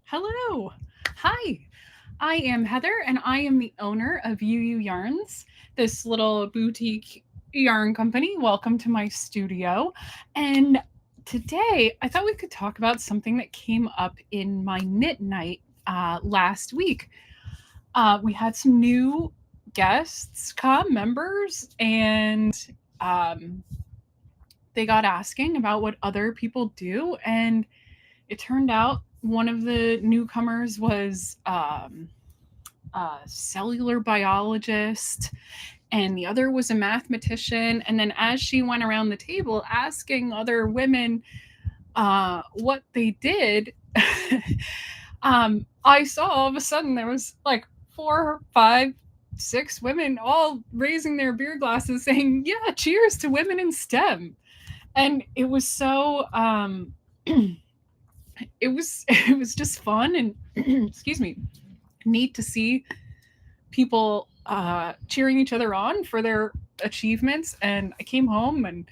Hello. Hi. I am Heather and I am the owner of Ewe Ewe Yarns, this little boutique yarn company. Welcome to my studio. And today I thought we could talk about something that came up in my knit night last week. We had some new guests come, members, and um, they got asking about what other people do. And it turned out one of the newcomers was a cellular biologist, and the other was a mathematician. And then, as she went around the table asking other women what they did, I saw all of a sudden there was like 4, 5, 6 women all raising their beer glasses saying, "Yeah, cheers to women in STEM." And it was so it was just fun and excuse me, neat to see people cheering each other on for their achievements. And I came home and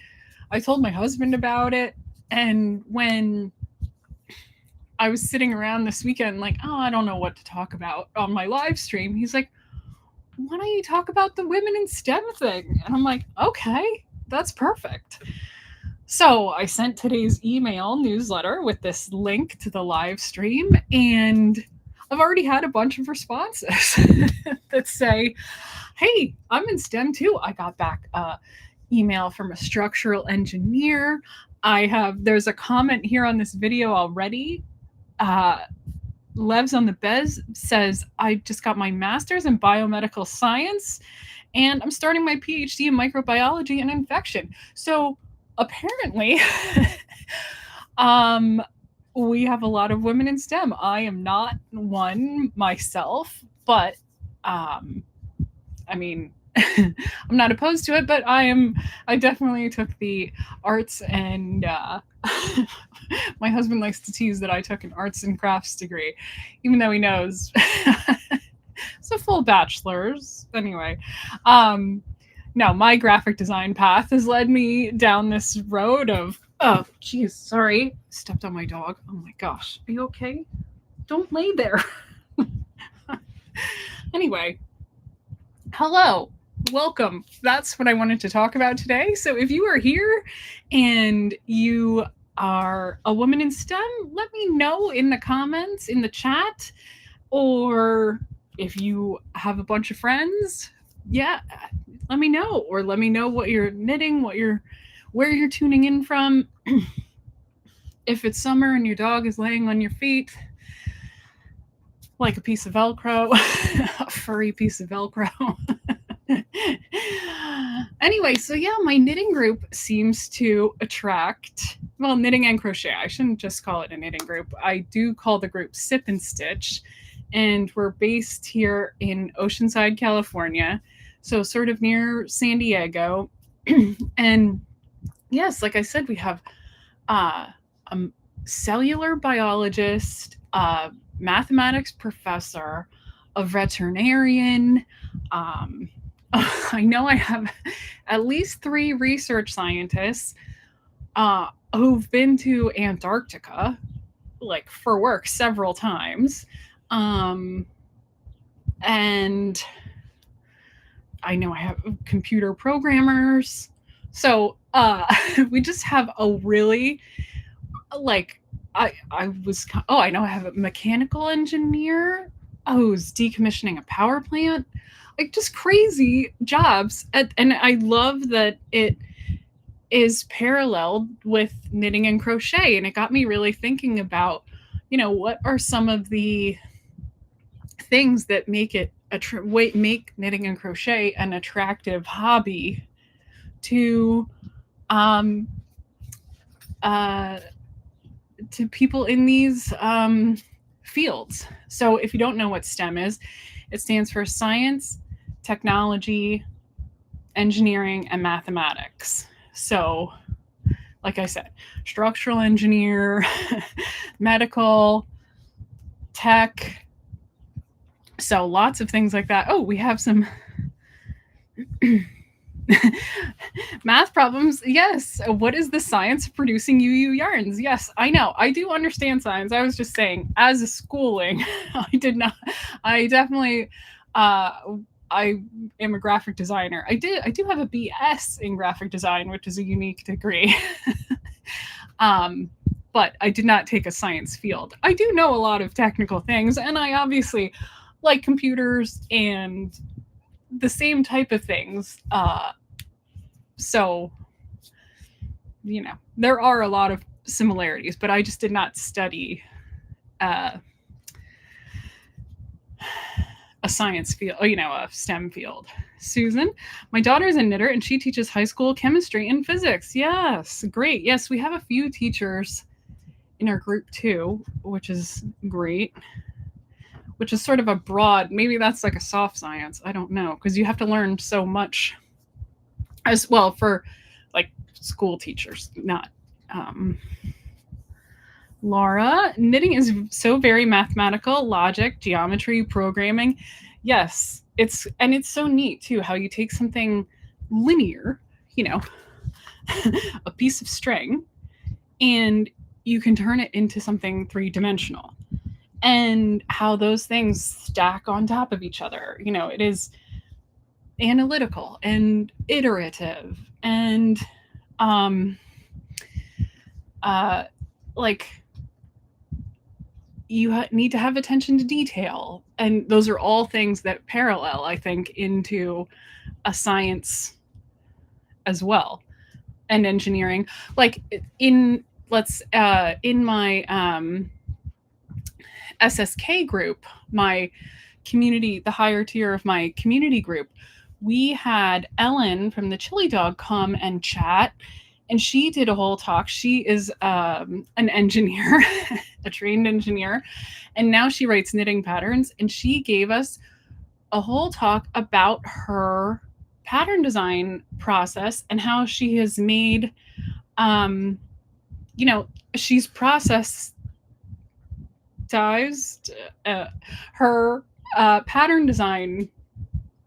I told my husband about it. And when I was sitting around this weekend, like, oh, I don't know what to talk about on my live stream, he's like, why don't you talk about the women in STEM thing? And I'm like, okay, that's perfect. So I sent today's email newsletter with this link to the live stream, and I've already had a bunch of responses that say, hey, I'm in STEM too. I got back a email from a structural engineer. There's a comment here on this video already. Levs on the Bez says, I just got my master's in biomedical science and I'm starting my PhD in microbiology and infection. So apparently, we have a lot of women in STEM. I am not one myself, but I mean, I'm not opposed to it, but I definitely took the arts and my husband likes to tease that I took an arts and crafts degree, even though he knows it's a full bachelor's. Anyway, no, my graphic design path has led me down this road of, oh, geez, sorry, stepped on my dog. Oh my gosh, are you okay? Don't lay there. Anyway, hello, welcome. That's what I wanted to talk about today. So if you are here and you are a woman in STEM, let me know in the comments, in the chat, or if you have a bunch of friends, yeah, let me know, or let me know what you're knitting, where you're tuning in from. If it's summer and your dog is laying on your feet like a piece of Velcro, a furry piece of Velcro. Anyway, so yeah, my knitting group seems to attract, well, knitting and crochet. I shouldn't just call it a knitting group. I do call the group Sip and Stitch, and we're based here in Oceanside, California, so sort of near San Diego. And yes, like I said, we have a cellular biologist, a mathematics professor, a veterinarian. I know I have at least 3 research scientists who've been to Antarctica, like for work, several times. And I know I have computer programmers. So we just have a really, like, I know I have a mechanical engineer who's decommissioning a power plant, like just crazy jobs. And I love that it is paralleled with knitting and crochet. And it got me really thinking about, what are some of the things that make it make knitting and crochet an attractive hobby to um to people in these fields. So if you don't know what STEM is, it stands for science, technology, engineering, and mathematics. So, like I said, structural engineer, medical, tech. So lots of things like that. Oh, we have some Math problems, yes. What is the science of producing UU yarns? Yes, I know. I do understand science. I was just saying, as a schooling, I did not. I definitely. I am a graphic designer. I do have a BS in graphic design, which is a unique degree. um, but I did not take a science field. I do know a lot of technical things, and I obviously like computers and the same type of things. So, there are a lot of similarities, but I just did not study uh, a science field, a STEM field. Susan, my daughter's a knitter and she teaches high school chemistry and physics. Yes, great. Yes, we have a few teachers in our group too, which is great. Which is sort of a broad, maybe that's like a soft science. I don't know, because you have to learn so much as well for like school teachers, not. Laura, knitting is so very mathematical, logic, geometry, programming. Yes, it's so neat too how you take something linear, you know, a piece of string, and you can turn it into something three-dimensional. And how those things stack on top of each other. It is analytical and iterative and like you need to have attention to detail, and those are all things that parallel, I think, into a science as well, and engineering. Like in my SSK group, my community, the higher tier of my community group, we had Ellen from the Chili Dog come and chat, and she did a whole talk. She is an engineer, a trained engineer, and now she writes knitting patterns, and she gave us a whole talk about her pattern design process and how she has made, she's processed her pattern design,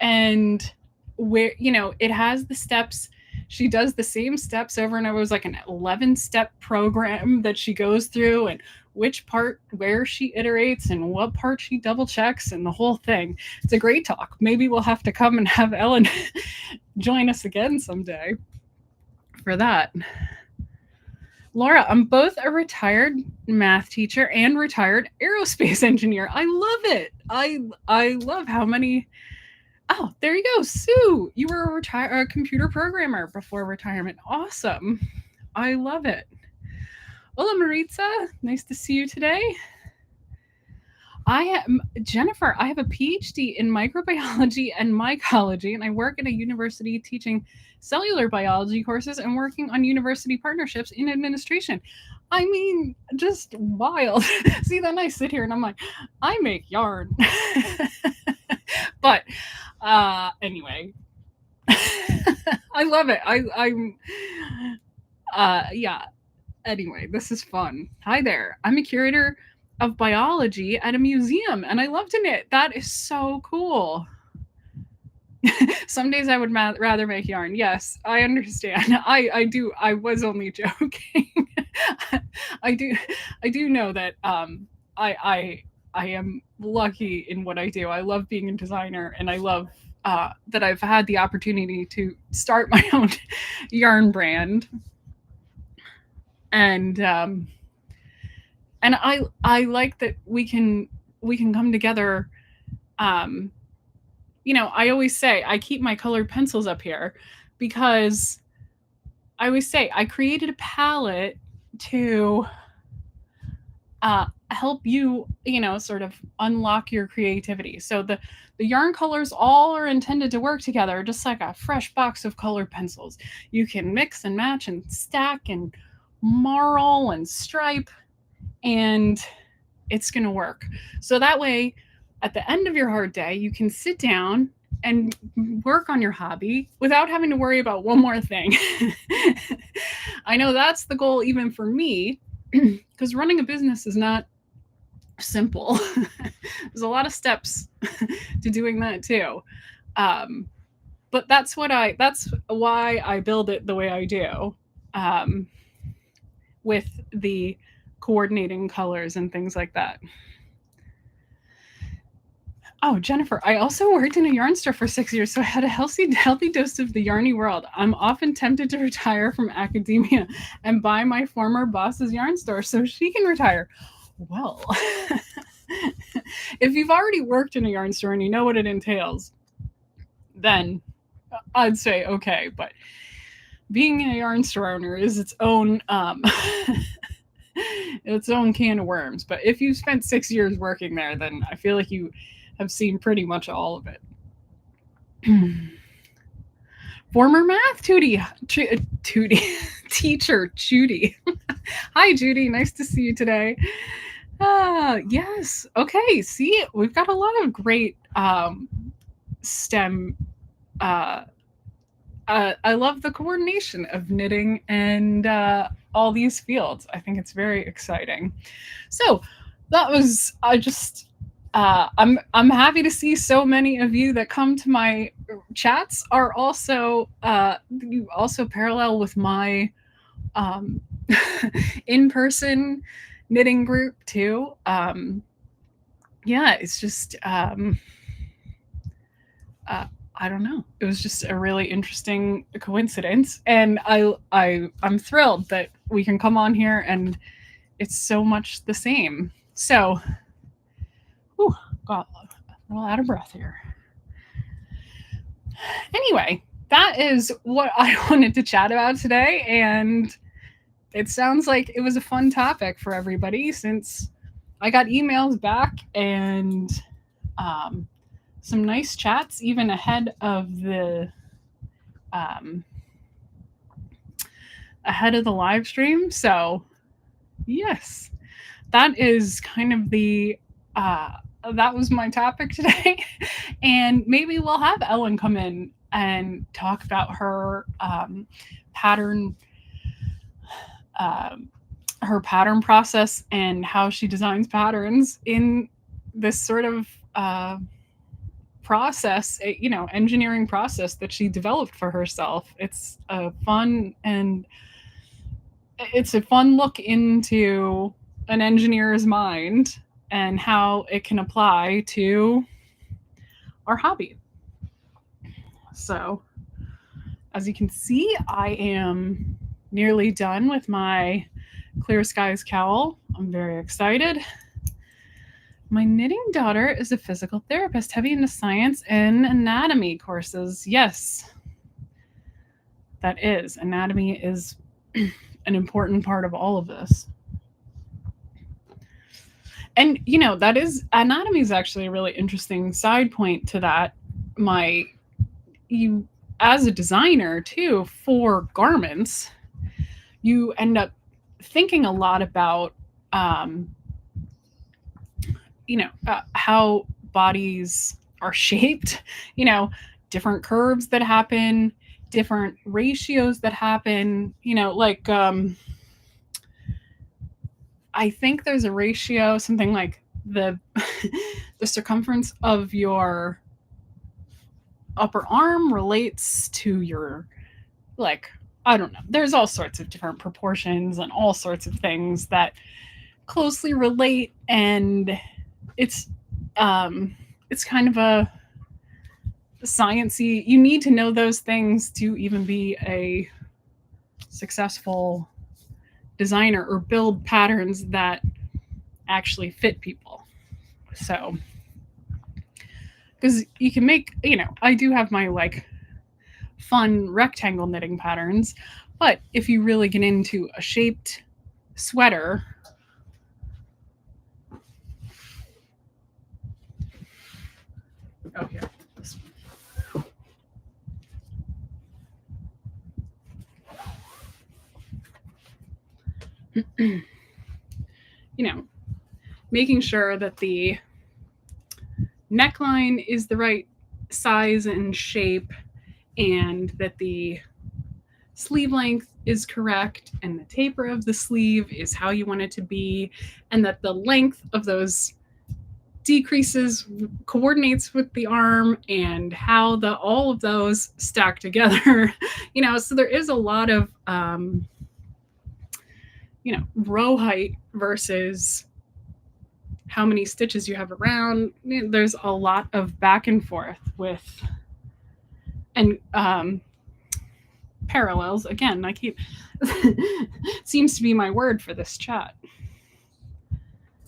and where it has the steps. She does the same steps over and over. It was like an 11-step program that she goes through, and which part where she iterates and what part she double checks and the whole thing. It's a great talk. Maybe we'll have to come and have Ellen join us again someday for that. Laura, I'm both a retired math teacher and retired aerospace engineer. I love it. I love how many. Oh, there you go, Sue. You were a computer programmer before retirement. Awesome. I love it. Hola, Maritza. Nice to see you today. Jennifer. I have a PhD in microbiology and mycology, and I work at a university teaching cellular biology courses and working on university partnerships in administration. I mean, just wild. See, then I sit here and I'm like, I make yarn. But anyway, I love it. Yeah. Anyway, this is fun. Hi there. I'm a curator of biology at a museum, and I love to knit. That is so cool. Some days I would rather make yarn. Yes, I understand. I do. I was only joking. I do know that I am lucky in what I do. I love being a designer, and I love that I've had the opportunity to start my own yarn brand. And I like that we can come together. I always say I keep my colored pencils up here because I always say I created a palette to help you, sort of unlock your creativity. So the yarn colors all are intended to work together, just like a fresh box of colored pencils. You can mix and match and stack and marl and stripe, and it's going to work. So that way, at the end of your hard day, you can sit down and work on your hobby without having to worry about one more thing. I know that's the goal even for me, because running a business is not simple. There's a lot of steps to doing that too. but that's why I build it the way I do, um, with the coordinating colors and things like that. Oh, Jennifer, I also worked in a yarn store for 6 years, so I had a healthy dose of the yarny world. I'm often tempted to retire from academia and buy my former boss's yarn store so she can retire. Well, if you've already worked in a yarn store and you know what it entails, then I'd say okay. But being a yarn store owner is its own its own can of worms. But if you spent 6 years working there, then I feel like you have seen pretty much all of it. Former math teacher Judy. Hi, Judy. Nice to see you today. Yes. Okay. See, we've got a lot of great STEM. I love the coordination of knitting and all these fields. I think it's very exciting. So that was I'm happy to see so many of you that come to my chats are also you also parallel with my in-person knitting group too. Yeah, it's just I don't know. It was just a really interesting coincidence, and I'm thrilled that we can come on here and it's so much the same. So, got a little out of breath here. Anyway, that is what I wanted to chat about today, and it sounds like it was a fun topic for everybody since I got emails back and some nice chats even ahead of the live stream. So yes, that is kind of the that was my topic today. And maybe we'll have Ellen come in and talk about her pattern process and how she designs patterns in this sort of process, engineering process that she developed for herself. It's a fun look into an engineer's mind and how it can apply to our hobby. So, as you can see, I am nearly done with my Clear Skies cowl. I'm very excited. My knitting daughter is a physical therapist, heavy into science and anatomy courses. Yes, that is. Anatomy is an important part of all of this. And, anatomy is actually a really interesting side point to that. As a designer, too, for garments, you end up thinking a lot about how bodies are shaped, different curves that happen, different ratios that happen, I think there's a ratio, something like the the circumference of your upper arm relates to your, I don't know. There's all sorts of different proportions and all sorts of things that closely relate, and it's kind of a sciencey. You need to know those things to even be a successful designer or build patterns that actually fit people. So, because you can make, I do have my fun rectangle knitting patterns, but if you really get into a shaped sweater, oh, here. Making sure that the neckline is the right size and shape, and that the sleeve length is correct, and the taper of the sleeve is how you want it to be, and that the length of those decreases, coordinates with the arm, and how all of those stack together. So there is a lot of row height versus how many stitches you have around. There's a lot of back and forth with and parallels. Again, I keep seems to be my word for this chat.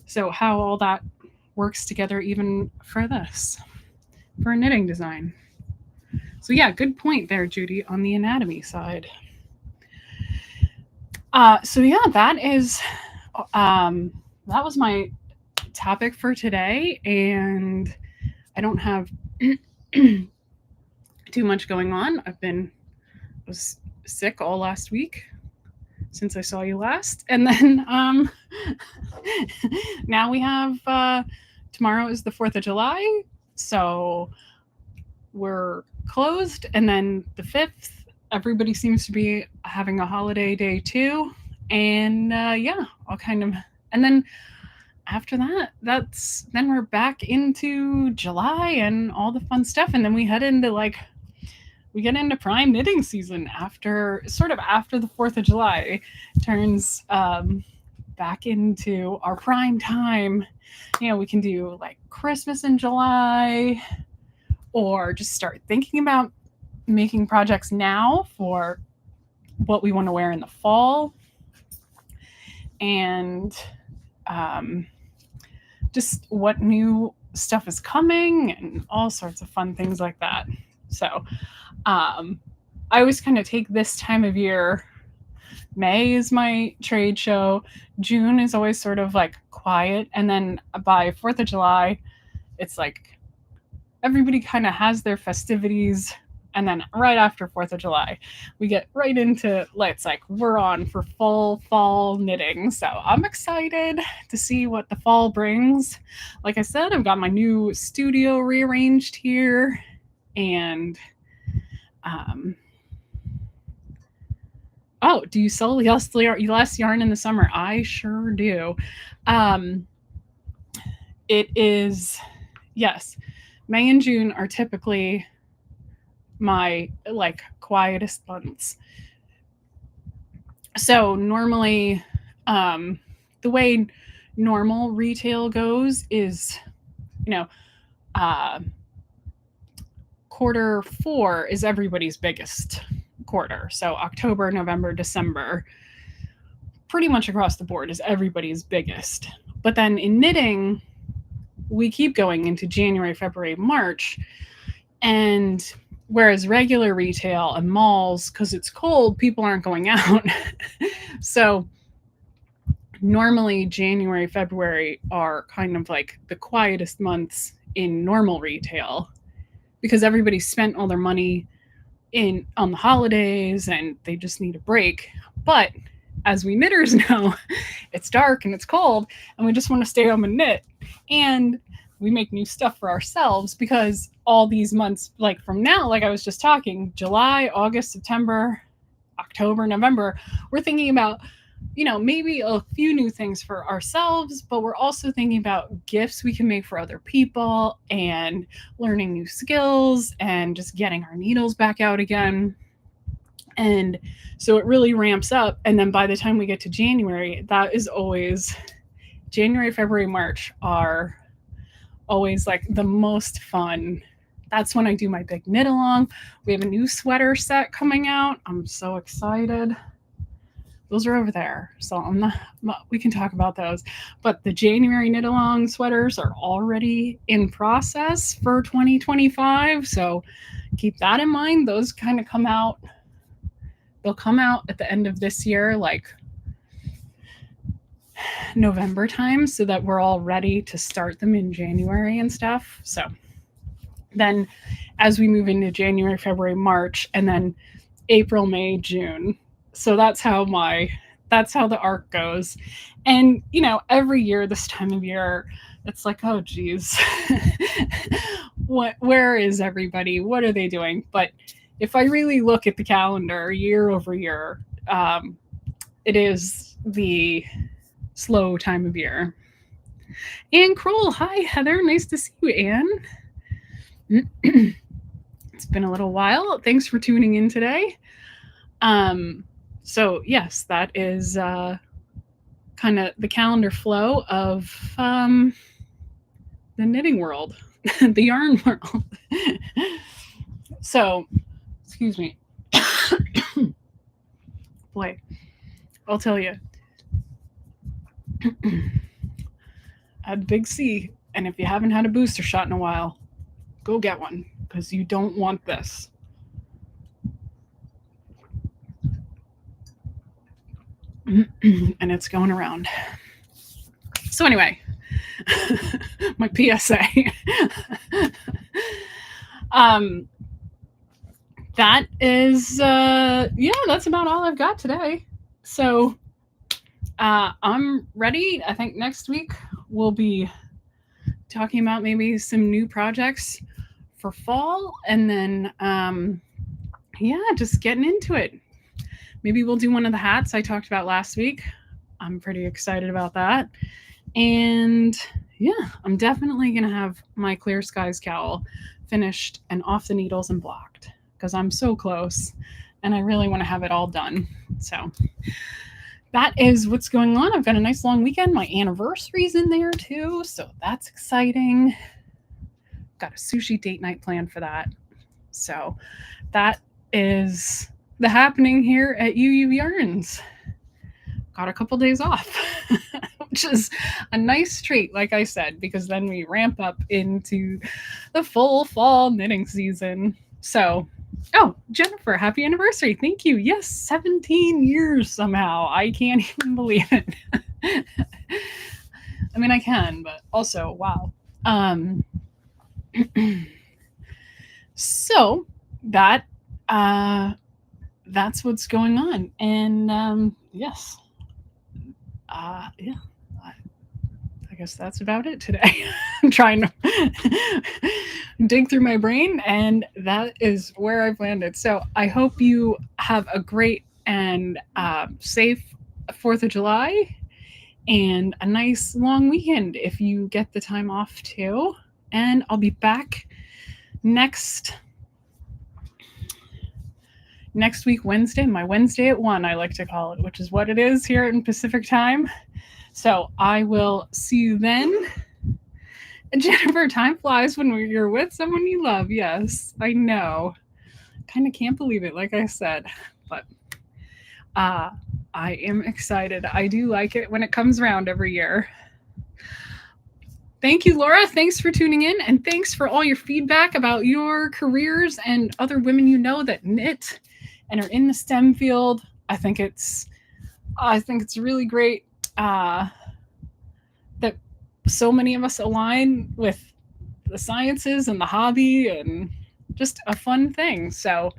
So how all that works together even for a knitting design. So yeah, good point there, Judy, on the anatomy side. So yeah, that was my topic for today, and I don't have too much going on. I was sick all last week since I saw you last, and then now we have tomorrow is the 4th of July, so we're closed, and then the 5th everybody seems to be having a holiday day too, and yeah, I'll kind of, and then after that, then we're back into July and all the fun stuff, and then we head into we get into prime knitting season after the 4th of July turns back into our prime time. We can do like Christmas in July, or just start thinking about making projects now for what we want to wear in the fall, and just what new stuff is coming and all sorts of fun things like that. So I always kind of take this time of year. May is my trade show. June is always sort of like quiet. And then by 4th of July, it's like everybody kind of has their festivities. And then right after 4th of July, we get right into, it's like we're on for full fall knitting. So I'm excited to see what the fall brings. Like I said, I've got my new studio rearranged here, and oh, do you sell less yarn in the summer? I sure do. It is, yes, May and June are typically my quietest months. So normally the way normal retail goes is quarter 4 is everybody's biggest quarter. So October, November, December, pretty much across the board is everybody's biggest. But then in knitting, we keep going into January, February, March, and whereas regular retail and malls, because it's cold, people aren't going out. So normally January, February are kind of like the quietest months in normal retail, because everybody spent all their money on the holidays and they just need a break. But as we knitters know, it's dark and it's cold and we just want to stay home and knit. And we make new stuff for ourselves, because all these months, like from now, like I was just talking, July, August, September, October, November, we're thinking about, maybe a few new things for ourselves, but we're also thinking about gifts we can make for other people and learning new skills and just getting our needles back out again. And so it really ramps up. And then by the time we get to January, that is always January, February, March are always like the most fun. That's when I do my big knit along. We have a new sweater set coming out. I'm so excited. Those are over there. So we can talk about those. But the January knit along sweaters are already in process for 2025. So keep that in mind. Those kind of come out. They'll come out at the end of this year, like November time, so that we're all ready to start them in January and stuff. So then as we move into January, February, March, and then April, May, June. So that's how the arc goes. And, every year, this time of year, it's like, oh, geez, where is everybody? What are they doing? But if I really look at the calendar year over year, it is the slow time of year. Ann Kroll, hi Heather, nice to see you, Ann. It's been a little while. Thanks for tuning in today. So yes, that is kind of the calendar flow of the knitting world, the yarn world. So, excuse me. Boy, I'll tell you. Had Big C, and if you haven't had a booster shot in a while, go get one because you don't want this. And it's going around. So anyway, my PSA. That is that's about all I've got today. So I'm ready. I think next week we'll be talking about maybe some new projects for fall, and then just getting into it. Maybe we'll do one of the hats I talked about last week. I'm pretty excited about that. And yeah, I'm definitely going to have my Clear Skies cowl finished and off the needles and blocked because I'm so close and I really want to have it all done. So that is what's going on. I've got a nice long weekend. My anniversary's in there too, so that's exciting. Got a sushi date night planned for that. So that is the happening here at Ewe Ewe Yarns. Got a couple days off, which is a nice treat, like I said, because then we ramp up into the full fall knitting season. So, oh, Jennifer, happy anniversary. Thank you. Yes, 17 years somehow. I can't even believe it. I mean, I can, but also, wow. So that that's what's going on. And yes. I guess that's about it today. I'm trying to dig through my brain, and that is where I've landed. So I hope you have a great and safe 4th of July and a nice long weekend if you get the time off too. And I'll be back next week, Wednesday, my Wednesday at 1, I like to call it, which is what it is here in Pacific time. So I will see you then. Jennifer, time flies when you're with someone you love. Yes, I know. Kind of can't believe it, like I said, but I am excited. I do like it when it comes around every year. Thank you, Laura. Thanks for tuning in, and thanks for all your feedback about your careers and other women you know that knit and are in the STEM field. I think it's really great that so many of us align with the sciences and the hobby, and just a fun thing. So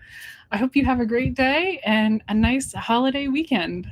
I hope you have a great day and a nice holiday weekend.